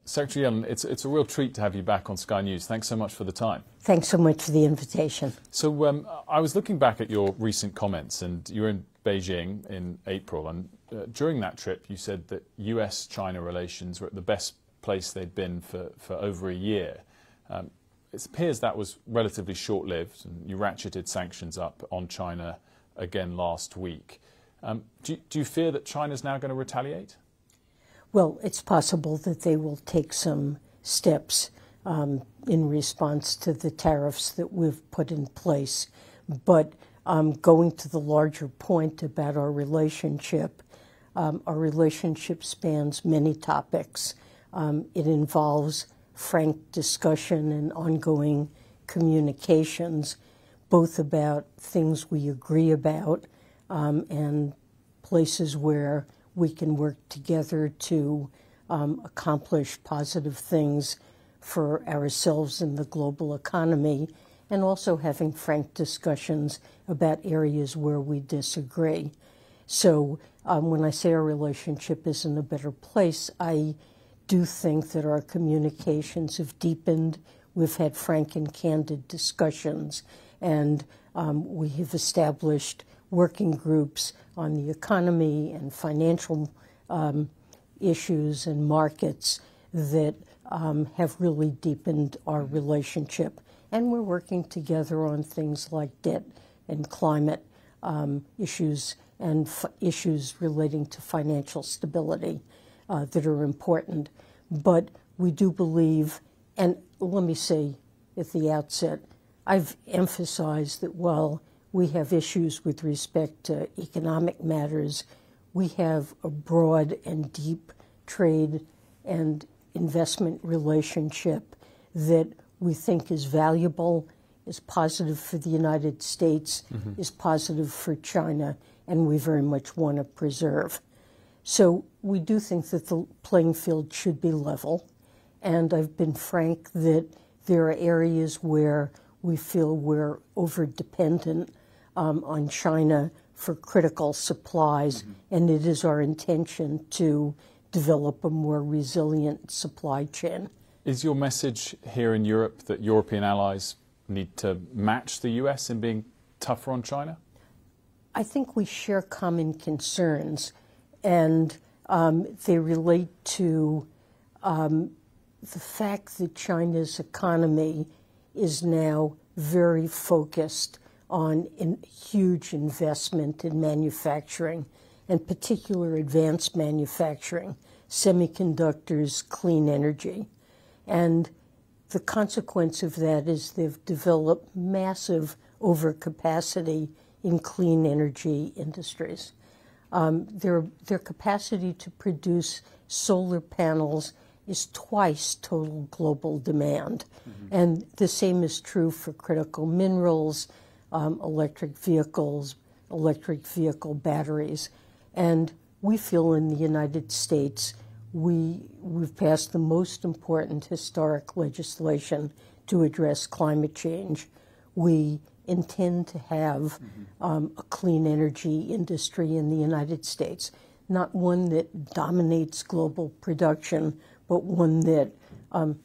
Secretary Yellen, it's a real treat to have you back on Sky News. Thanks so much for the time. Thanks so much for the invitation. So I was looking back at your recent comments, and you were in Beijing in April, and during that trip you said that US-China relations were at the best place they'd been for over a year. It appears that was relatively short-lived, and you ratcheted sanctions up on China again last week. Do you fear that China's now going to retaliate? Well, it's possible that they will take some steps in response to the tariffs that we've put in place. But going to the larger point about our relationship spans many topics. It involves frank discussion and ongoing communications, both about things we agree about and places where we can work together to accomplish positive things for ourselves and the global economy, and also having frank discussions about areas where we disagree. So when I say our relationship is in a better place, I do think that our communications have deepened. We've had frank and candid discussions, and we have established working groups on the economy and financial issues and markets that have really deepened our relationship. And we're working together on things like debt and climate issues and issues relating to financial stability that are important. But we do believe, and let me say at the outset, I've emphasized that while we have issues with respect to economic matters, we have a broad and deep trade and investment relationship that we think is valuable, is positive for the United States, is positive for China, and we very much want to preserve. So we do think that the playing field should be level, and I've been frank that there are areas where we feel we're over-dependent on China for critical supplies, and it is our intention to develop a more resilient supply chain. Is your message here in Europe that European allies need to match the US in being tougher on China? I think we share common concerns, and they relate to the fact that China's economy is now very focused on huge investment in manufacturing, and particular advanced manufacturing, semiconductors, clean energy. And the consequence of that is they've developed massive overcapacity in clean energy industries. Their capacity to produce solar panels is twice total global demand. And the same is true for critical minerals, electric vehicles, electric vehicle batteries. And we feel in the United States we've passed the most important historic legislation to address climate change. We intend to have a clean energy industry in the United States, not one that dominates global production, but one that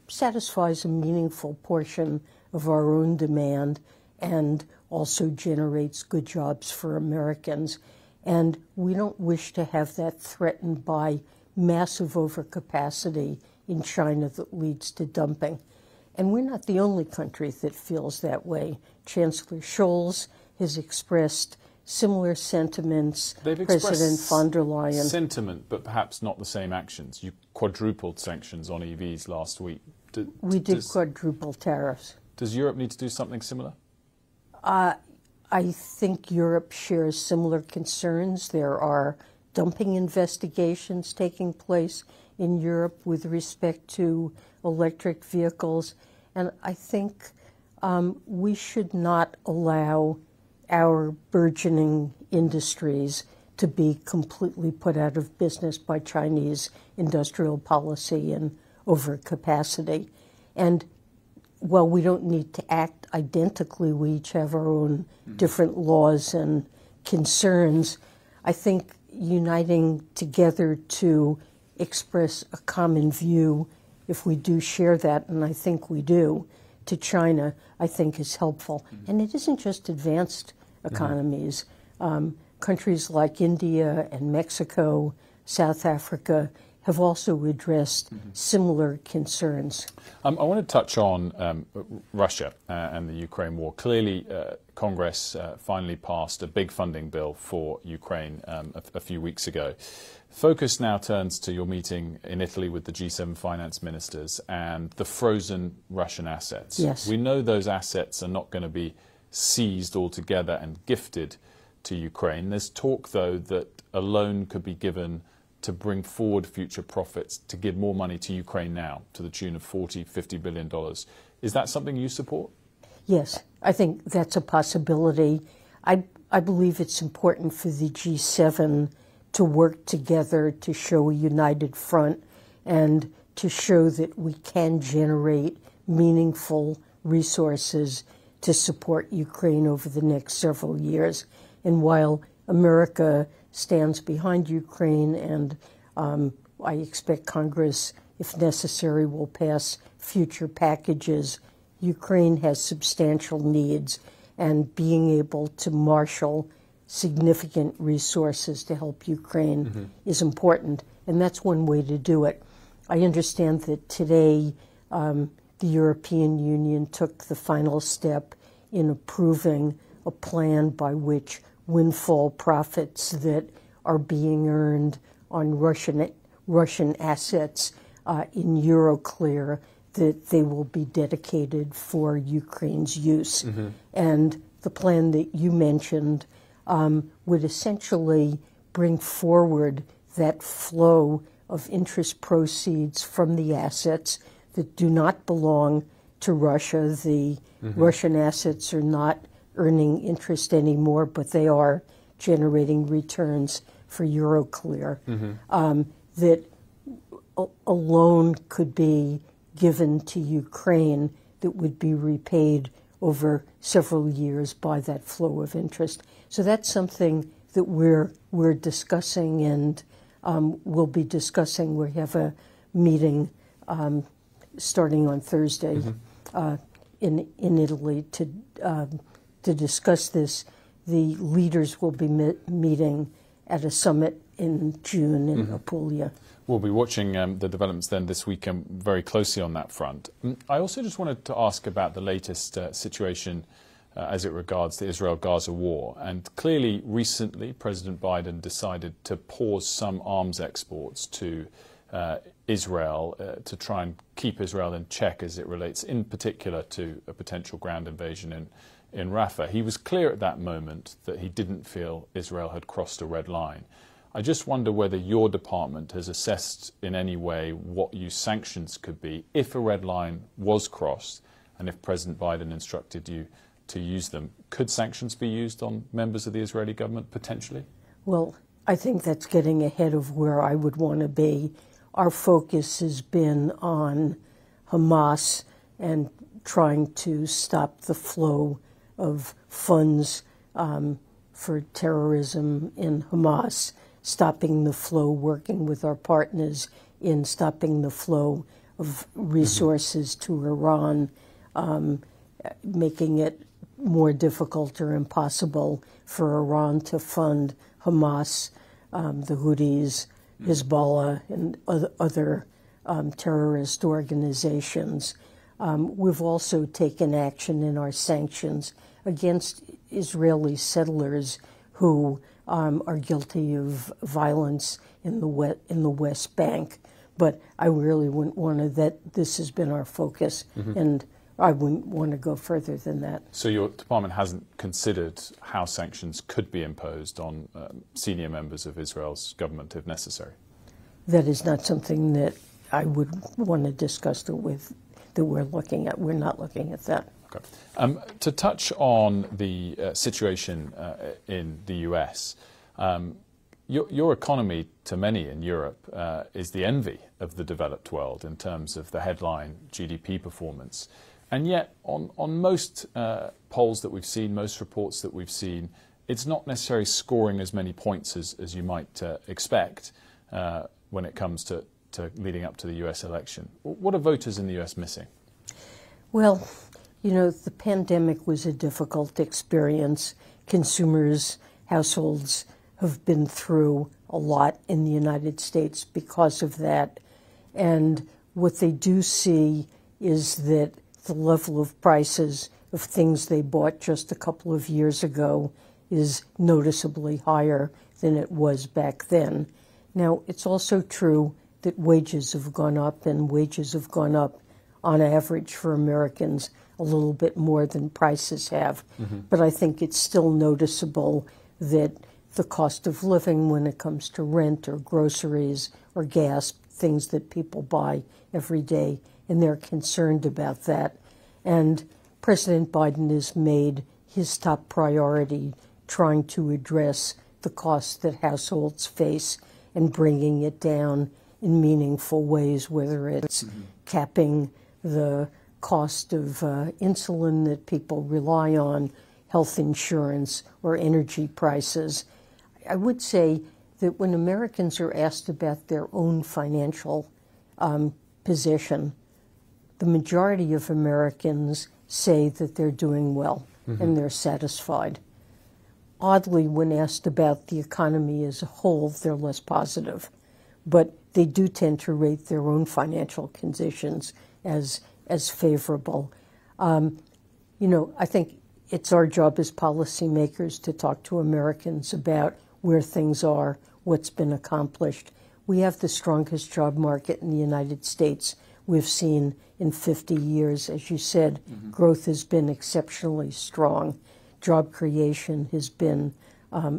satisfies a meaningful portion of our own demand and also generates good jobs for Americans. And we don't wish to have that threatened by massive overcapacity in China that leads to dumping. And we're not the only country that feels that way. Chancellor Scholz has expressed similar sentiments. President von der Leyen. Sentiment, but perhaps not the same actions. You quadrupled sanctions on EVs last week. We did quadruple tariffs. Does Europe need to do something similar? I think Europe shares similar concerns. There are dumping investigations taking place in Europe with respect to electric vehicles. And I think we should not allow our burgeoning industries to be completely put out of business by Chinese industrial policy and overcapacity. And while we don't need to act identically, we each have our own different laws and concerns. I think uniting together to express a common view if we do share that, and I think we do, to China, I think is helpful. And it isn't just advanced economies. Countries like India and Mexico, South Africa, have also addressed similar concerns. I want to touch on Russia and the Ukraine war. Clearly, Congress finally passed a big funding bill for Ukraine a few weeks ago. Focus now turns to your meeting in Italy with the G7 finance ministers and the frozen Russian assets. Yes. We know those assets are not going to be seized altogether and gifted to Ukraine. There's talk, though, that a loan could be given to bring forward future profits, to give more money to Ukraine now, to the tune of $40–50 billion. Is that something you support? Yes, I think that's a possibility. I believe it's important for the G7 to work together to show a united front and to show that we can generate meaningful resources to support Ukraine over the next several years. And while America stands behind Ukraine, and I expect Congress, if necessary, will pass future packages, Ukraine has substantial needs, and being able to marshal significant resources to help Ukraine is important, and that's one way to do it. I understand that today the European Union took the final step in approving a plan by which windfall profits that are being earned on Russian assets in Euroclear, that they will be dedicated for Ukraine's use. And the plan that you mentioned would essentially bring forward that flow of interest proceeds from the assets that do not belong to Russia. The Russian assets are not earning interest anymore, but they are generating returns for Euroclear. That a loan could be given to Ukraine that would be repaid over several years by that flow of interest. So that's something that we're discussing, and we'll be discussing. We have a meeting starting on Thursday in Italy to discuss this. The leaders will be meeting at a summit in June in Apulia. We'll be watching the developments then this weekend very closely on that front. I also just wanted to ask about the latest situation as it regards the Israel-Gaza war. And clearly, recently, President Biden decided to pause some arms exports to Israel to try and keep Israel in check as it relates, in particular, to a potential ground invasion in Rafah. He was clear at that moment that he didn't feel Israel had crossed a red line. I just wonder whether your department has assessed in any way what use sanctions could be if a red line was crossed, and if President Biden instructed you to use them. Could sanctions be used on members of the Israeli government, potentially? Well, I think that's getting ahead of where I would want to be. Our focus has been on Hamas and trying to stop the flow of funds for terrorism in Hamas, stopping the flow, working with our partners in stopping the flow of resources to Iran, making it more difficult or impossible for Iran to fund Hamas, the Houthis, Hezbollah, and other terrorist organizations. We've also taken action in our sanctions against Israeli settlers who are guilty of violence in the West Bank. But I really wouldn't want to, that this has been our focus, and I wouldn't want to go further than that. So your department hasn't considered how sanctions could be imposed on senior members of Israel's government if necessary? That is not something that I would want to discuss that we're looking at. We're not looking at that. Okay. To touch on the situation in the US, your economy, to many in Europe, is the envy of the developed world in terms of the headline GDP performance. And yet, on most polls that we've seen, most reports that we've seen, it's not necessarily scoring as many points as you might expect when it comes to leading up to the US election. What are voters in the US missing? Well, you know, the pandemic was a difficult experience. Consumers, households have been through a lot in the United States because of that. And what they do see is that the level of prices of things they bought just a couple of years ago is noticeably higher than it was back then. Now, it's also true that wages have gone up, and wages have gone up on average for Americans a little bit more than prices have. But I think it's still noticeable that the cost of living when it comes to rent or groceries or gas, things that people buy every day, and they're concerned about that. And President Biden has made his top priority trying to address the costs that households face and bringing it down in meaningful ways, whether it's capping the cost of insulin that people rely on, health insurance, or energy prices. I would say that when Americans are asked about their own financial position, the majority of Americans say that they're doing well and they're satisfied. Oddly, when asked about the economy as a whole, they're less positive. But they do tend to rate their own financial conditions as favorable. You know, I think it's our job as policymakers to talk to Americans about where things are, what's been accomplished. We have the strongest job market in the United States we've seen in 50 years. As you said, growth has been exceptionally strong. Job creation has been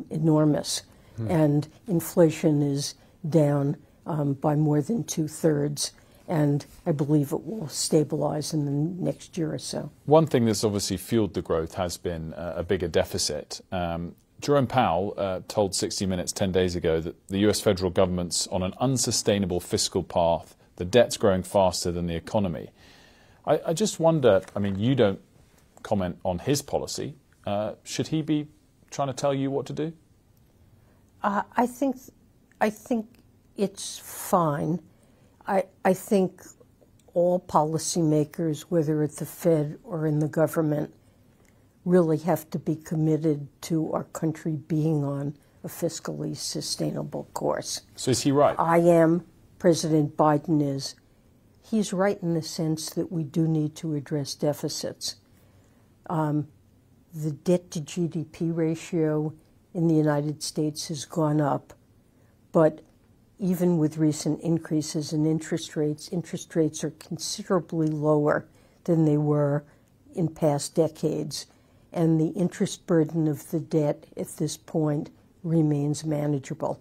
enormous. And inflation is down by more than 2/3. And I believe it will stabilize in the next year or so. One thing that's obviously fueled the growth has been a bigger deficit. Jerome Powell told 60 Minutes 10 days ago that the US federal government's on an unsustainable fiscal path. The debt's growing faster than the economy. I just wonder, I mean, you don't comment on his policy. Should he be trying to tell you what to do? I think it's fine. I think all policymakers, whether at the Fed or in the government, really have to be committed to our country being on a fiscally sustainable course. So is he right? I am. President Biden is. He's right in the sense that we do need to address deficits. The debt-to-GDP ratio in the United States has gone up, but even with recent increases in interest rates are considerably lower than they were in past decades, and the interest burden of the debt at this point remains manageable.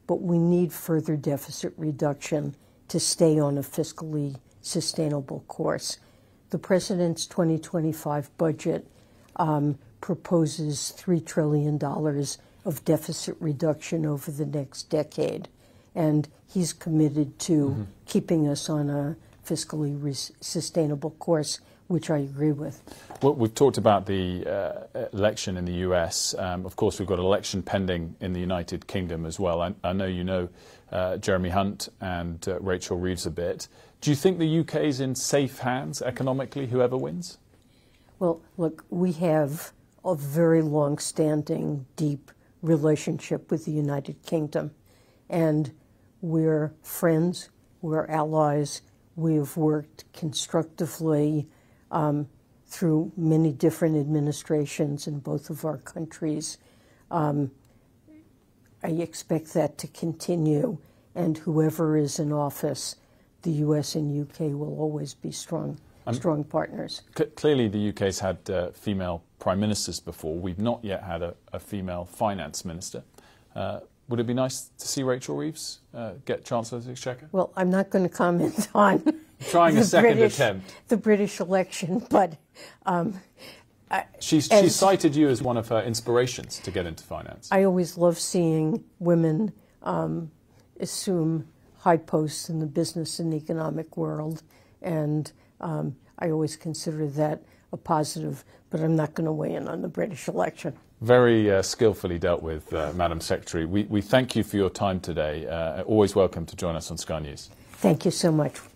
But we need further deficit reduction to stay on a fiscally sustainable course. The President's 2025 budget proposes $3 trillion of deficit reduction over the next decade. And he's committed to keeping us on a fiscally sustainable course, which I agree with. Well, we've talked about the election in the US. Of course, we've got an election pending in the United Kingdom as well. I know you know Jeremy Hunt and Rachel Reeves a bit. Do you think the UK is in safe hands economically, whoever wins? Well, look, we have a very long-standing, deep relationship with the United Kingdom. And we're friends, we're allies, we've worked constructively through many different administrations in both of our countries. I expect that to continue, and whoever is in office, the U.S. and U.K. will always be strong partners. Clearly the UK's had female prime ministers before. We've not yet had a female finance minister. Would it be nice to see Rachel Reeves get Chancellor of the Exchequer? Well, I'm not going to comment on trying a second attempt. The British election, but she cited you as one of her inspirations to get into finance. I always love seeing women assume high posts in the business and economic world, and I always consider that a positive, but I'm not going to weigh in on the British election. Very skillfully dealt with, Madam Secretary. We thank you for your time today. Always welcome to join us on Sky News. Thank you so much.